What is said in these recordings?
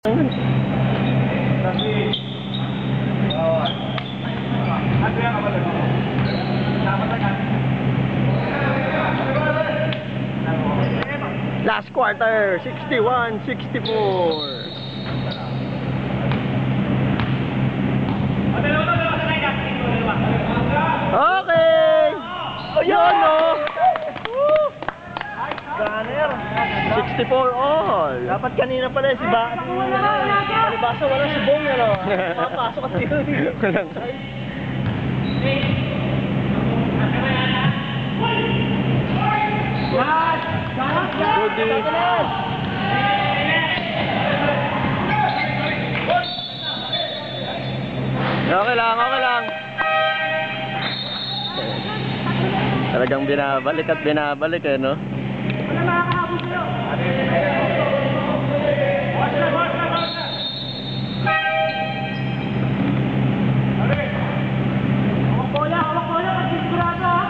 Last quarter, 61-64. Okay! Yun o! 64 all. Dapat kanina pala si Palibasa wala si Bong ano. Papasok at yun. Walang. Okay lang. Talagang binabalik at binabalik eh, no? Wala makakahabol sa'yo. Hawak bola, kasi sigurado ha.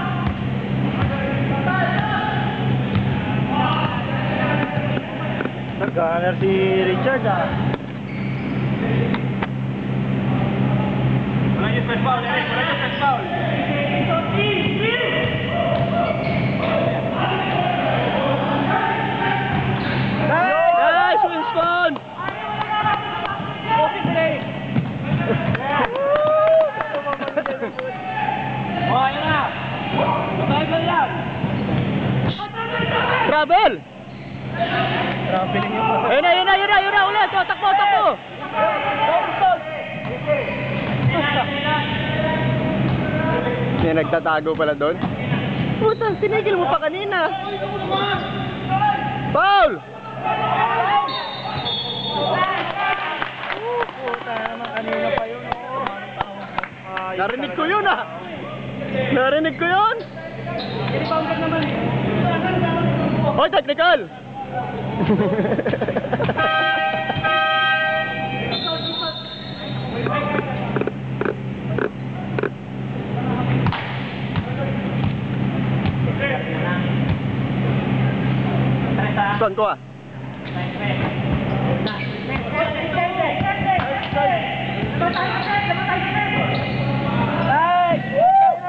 Nag-gunner si Richard ha. Wala yung first foul, Eric. Wala yung first foul. Nice, Winston! Coffee play. Oh, yan na. Matay yan. Travel! Traveling yung mga. Ayun na, ulit! Oh, takbo! May nagtatago pala doon. Puta, tinigil mo pa kanina. Foul! Puta naman, kanina pa yun. Narinig ko yun ah! Narinig ko yun! Hoy, technical! Saan ko ah?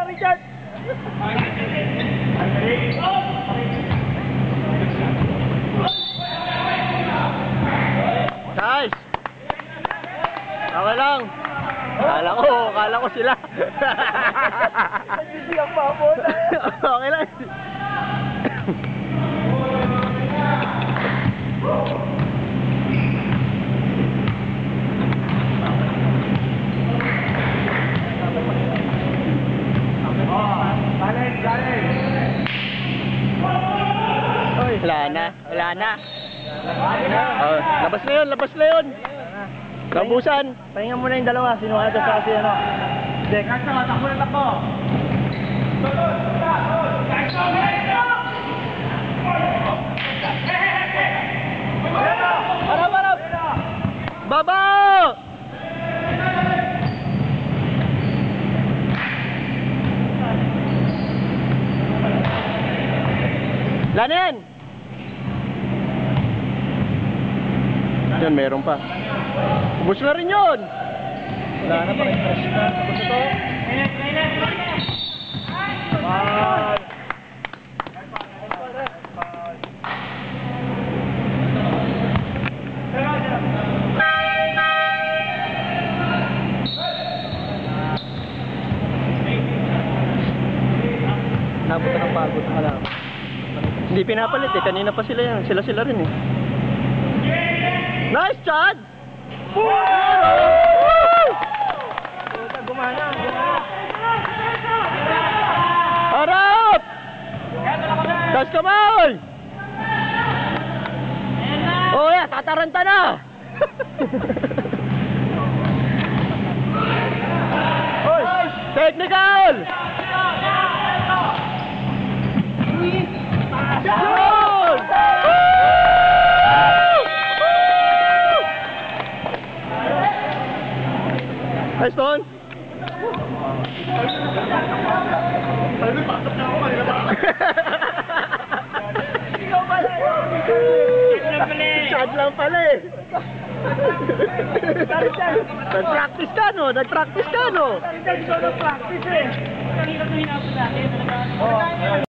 Richard! Nice! Okay lang. Kala ko sila. Hindi ang papon. Okay lang. Wala na. Oh, labas na yun. Lambusan. Pahinga muna yung dalawa. Sinuha ito sa kasi ano. Dek. Takbo na takbo. Harap. Baba! Lanin! Yan, meron pa. Ubus na rin yun! Wala na pa rin fresh na. Tapos ito. Nabuta ng pagod na lang. Hindi pinapalit eh, kanina pa sila yan. Sila rin eh. Nice, Chad! Gumana. Harap! Tas kamay! Oh yeah, tataranta na! Technical! Yun! Nice one! Ikaw pala! Chad lang pala eh! Nag-practice ka, no? Nag-practice ka, no? Practice eh. Ang hirap na hinapon natin.